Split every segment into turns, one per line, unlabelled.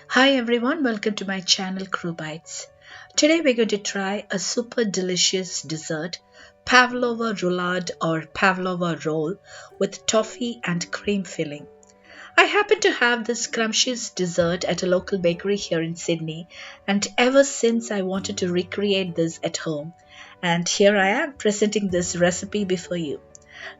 Hi everyone, welcome to my channel Crew Bites. Today we're going to try a super delicious dessert, Pavlova Roulade or Pavlova Roll with toffee and cream filling. I happen to have this scrumptious dessert at a local bakery here in Sydney, and ever since I wanted to recreate this at home. And here I am presenting this recipe before you.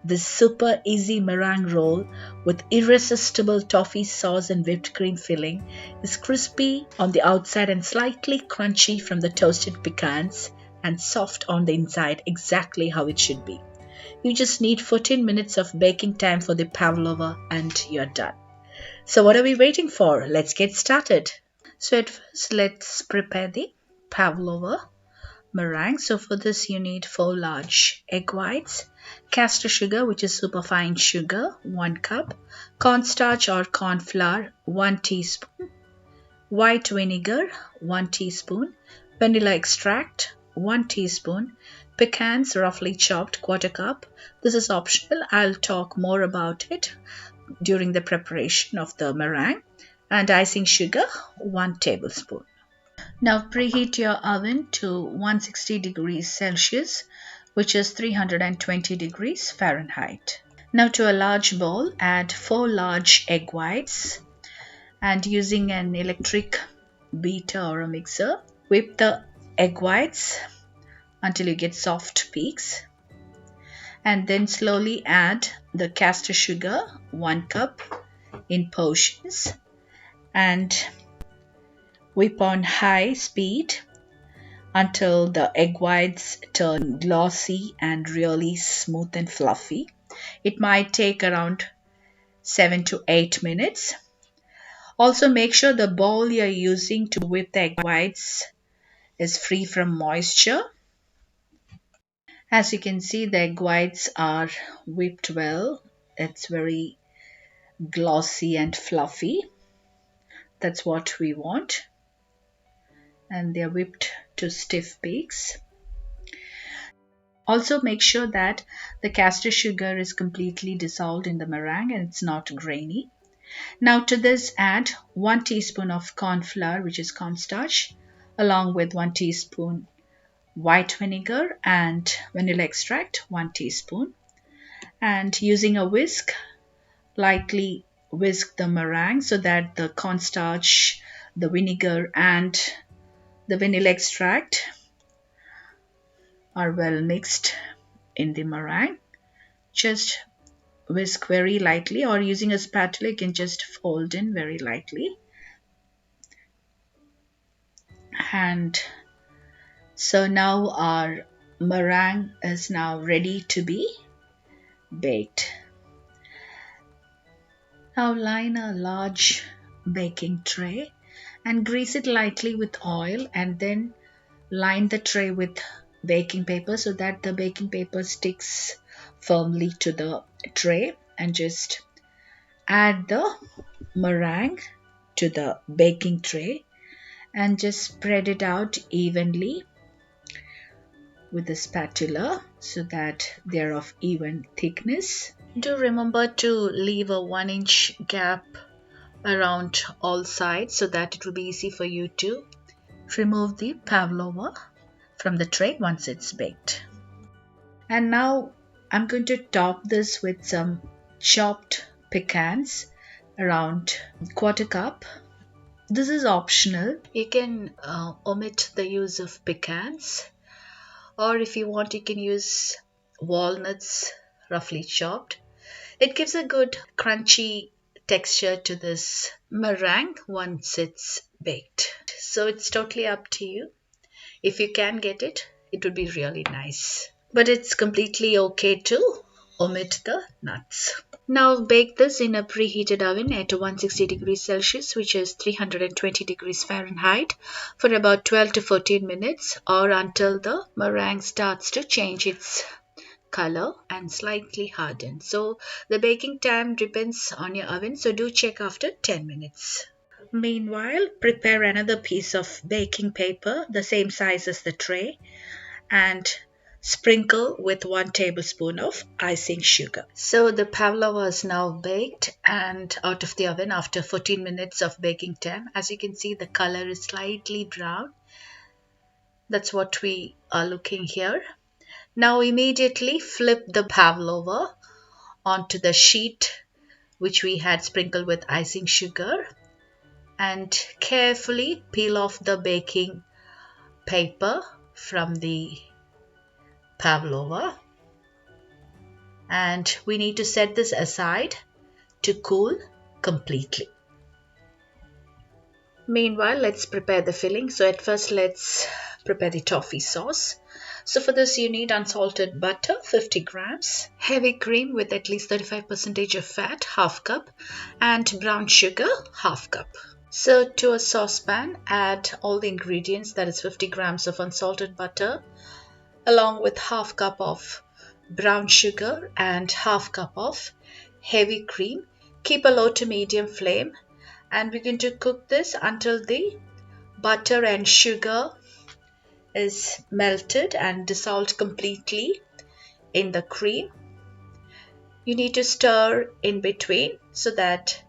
This super easy meringue roll with irresistible toffee sauce and whipped cream filling is crispy on the outside and slightly crunchy from the toasted pecans and soft on the inside, exactly how it should be. You just need 14 minutes of baking time for the pavlova and you're done. So what are we waiting for? Let's get started. So at first let's prepare the pavlova meringue. So for this you need 4 large egg whites, caster sugar which is superfine sugar 1 cup, cornstarch or corn flour 1 teaspoon, white vinegar 1 teaspoon, vanilla extract 1 teaspoon, pecans roughly chopped 1/4 cup. This is optional. I'll talk more about it during the preparation of the meringue, and icing sugar 1 tablespoon. Now preheat your oven to 160 degrees Celsius, which is 320 degrees Fahrenheit. Now to a large bowl, add 4 large egg whites and using an electric beater or a mixer, whip the egg whites until you get soft peaks, and then slowly add the caster sugar 1 cup in portions and whip on high speed until the egg whites turn glossy and really smooth and fluffy. It might take around 7 to 8 minutes. Also make sure the bowl you're using to whip the egg whites is free from moisture. As you can see, the egg whites are whipped well. It's very glossy and fluffy. That's what we want. And they're whipped to stiff peaks. Also make sure that the caster sugar is completely dissolved in the meringue and it's not grainy. Now to this add 1 teaspoon of corn flour, which is cornstarch, along with 1 teaspoon white vinegar and vanilla extract 1 teaspoon. And using a whisk, lightly whisk the meringue so that the cornstarch, the vinegar and the vanilla extract are well mixed in the meringue. Just whisk very lightly, or using a spatula you can just fold in very lightly. And so now our meringue is now ready to be baked. Now line a large baking tray and grease it lightly with oil, and then line the tray with baking paper so that the baking paper sticks firmly to the tray, and just add the meringue to the baking tray and just spread it out evenly with the spatula so that they are of even thickness. Do remember to leave a 1-inch gap around all sides so that it will be easy for you to remove the pavlova from the tray once it's baked. And now I'm going to top this with some chopped pecans, around 1/4 cup. This is optional. You can omit the use of pecans, or if you want you can use walnuts roughly chopped. It gives a good crunchy texture to this meringue once it's baked. So it's totally up to you. If you can get it, it would be really nice. But it's completely okay to omit the nuts. Now bake this in a preheated oven at 160 degrees Celsius, which is 320 degrees Fahrenheit, for about 12 to 14 minutes, or until the meringue starts to change its color and slightly harden. So the baking time depends on your oven, so do check after 10 minutes. Meanwhile, prepare another piece of baking paper the same size as the tray and Sprinkle with 1 tablespoon of icing sugar. So the pavlova is now baked and out of the oven after 14 minutes of baking time. As you can see, the color is slightly brown. That's what we are looking here. Now immediately flip the pavlova onto the sheet which we had sprinkled with icing sugar and carefully peel off the baking paper from the pavlova, and we need to set this aside to cool completely. Meanwhile, let's prepare the filling. So at first let's prepare the toffee sauce. So for this you need unsalted butter 50 grams, heavy cream with at least 35% of fat, half cup, and brown sugar, half cup. So to a saucepan, add all the ingredients, that is 50 grams of unsalted butter along with half cup of brown sugar and half cup of heavy cream. Keep a low to medium flame and begin to cook this until the butter and sugar is melted and dissolved completely in the cream. You need to stir in between so that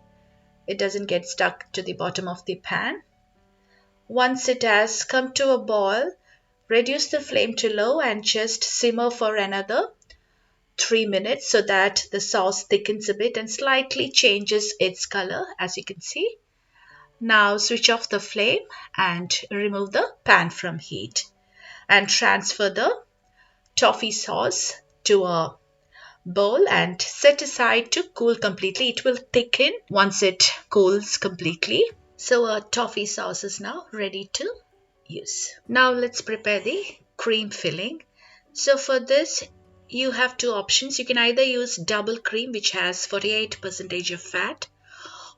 it doesn't get stuck to the bottom of the pan. Once it has come to a boil, reduce the flame to low and just simmer for another 3 minutes so that the sauce thickens a bit and slightly changes its color, as you can see. Now switch off the flame and remove the pan from heat and transfer the toffee sauce to a bowl and set aside to cool completely. It will thicken once it cools completely. So our toffee sauce is now ready to use. Now let's prepare the cream filling. So for this you have two options. You can either use double cream which has 48% of fat,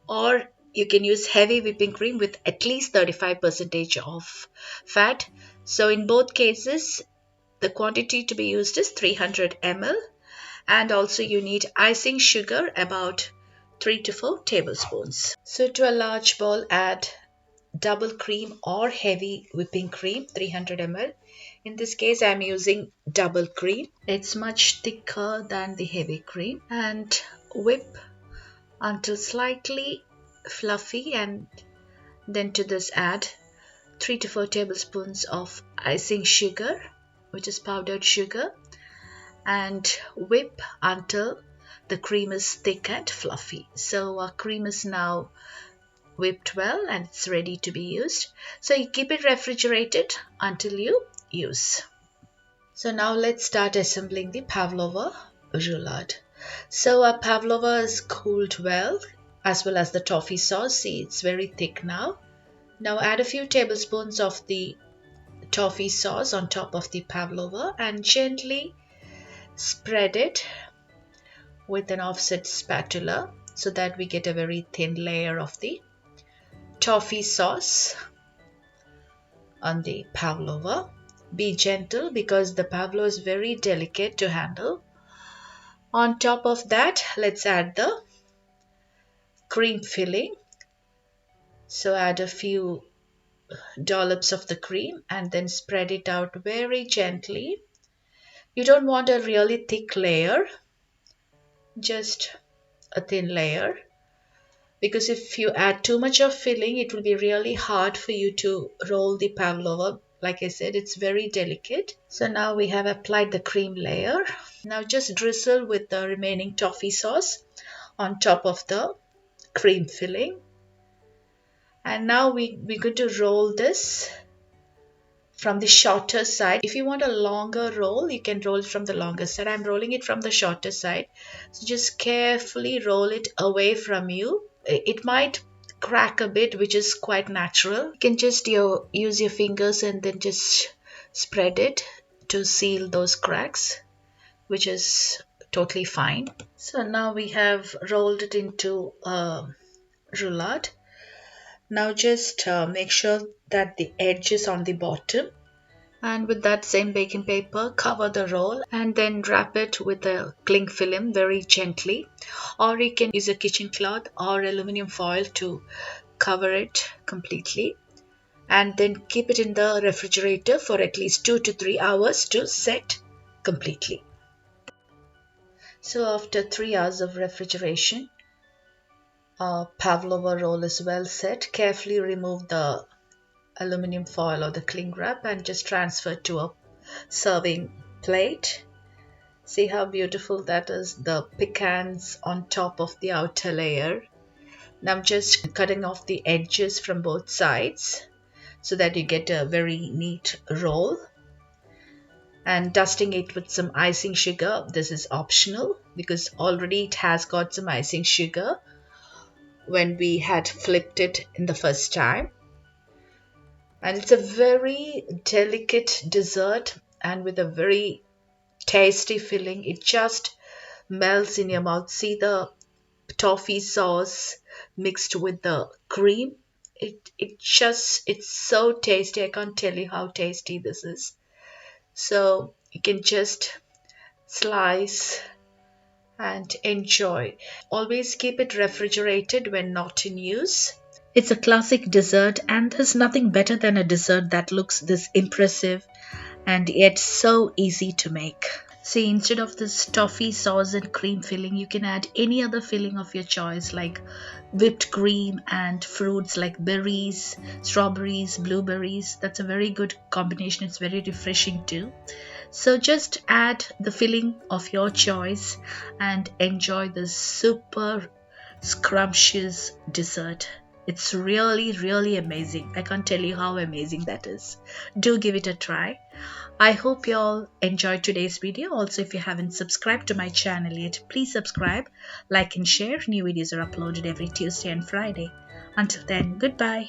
or you can use heavy whipping cream with at least 35% of fat. So in both cases the quantity to be used is 300 ml, and also you need icing sugar about 3 to 4 tablespoons. So to a large bowl add double cream or heavy whipping cream 300 ml. In this case I am using double cream. It's much thicker than the heavy cream, and whip until slightly fluffy, and then to this add 3 to 4 tablespoons of icing sugar, which is powdered sugar, and whip until the cream is thick and fluffy. So our cream is now whipped well and it's ready to be used. So you keep it refrigerated until you use. So now let's start assembling the Pavlova Roulade. So our pavlova is cooled well, as well as the toffee sauce. See, it's very thick now. Now add a few tablespoons of the toffee sauce on top of the pavlova and gently spread it with an offset spatula so that we get a very thin layer of the toffee sauce on the pavlova. Be gentle because the pavlova is very delicate to handle. On top of that, let's add the cream filling. So add a few dollops of the cream and then spread it out very gently. You don't want a really thick layer, just a thin layer, because if you add too much of filling it will be really hard for you to roll the pavlova. Like I said, it's very delicate. So now we have applied the cream layer. Now just drizzle with the remaining toffee sauce on top of the cream filling. And now we're going to roll this from the shorter side. If you want a longer roll, you can roll it from the longer side. I'm rolling it from the shorter side. So just carefully roll it away from you. It might crack a bit, which is quite natural. You can just use your fingers and then just spread it to seal those cracks, which is totally fine. So now we have rolled it into a roulade. Now just make sure that the edge is on the bottom, and with that same baking paper cover the roll and then wrap it with a cling film very gently, or you can use a kitchen cloth or aluminum foil to cover it completely, and then keep it in the refrigerator for at least 2 to 3 hours to set completely. So after 3 hours of refrigeration, Pavlova roll is well set. Carefully remove the aluminum foil or the cling wrap and just transfer to a serving plate. See how beautiful that is, the pecans on top of the outer layer. Now I'm just cutting off the edges from both sides so that you get a very neat roll, and dusting it with some icing sugar. This is optional because already it has got some icing sugar when we had flipped it in the first time. And it's a very delicate dessert and with a very tasty filling. It just melts in your mouth. See the toffee sauce mixed with the cream. It's so tasty. I can't tell you how tasty this is. So you can just slice and enjoy. Always keep it refrigerated when not in use. It's a classic dessert, and there's nothing better than a dessert that looks this impressive and yet so easy to make. See, instead of this toffee sauce and cream filling, you can add any other filling of your choice like whipped cream and fruits like berries, strawberries, blueberries. That's a very good combination. It's very refreshing too. So just add the filling of your choice and enjoy this super scrumptious dessert. It's really, really amazing. I can't tell you how amazing that is. Do give it a try. I hope you all enjoyed today's video. Also, if you haven't subscribed to my channel yet, please subscribe, like and share. New videos are uploaded every Tuesday and Friday. Until then, goodbye.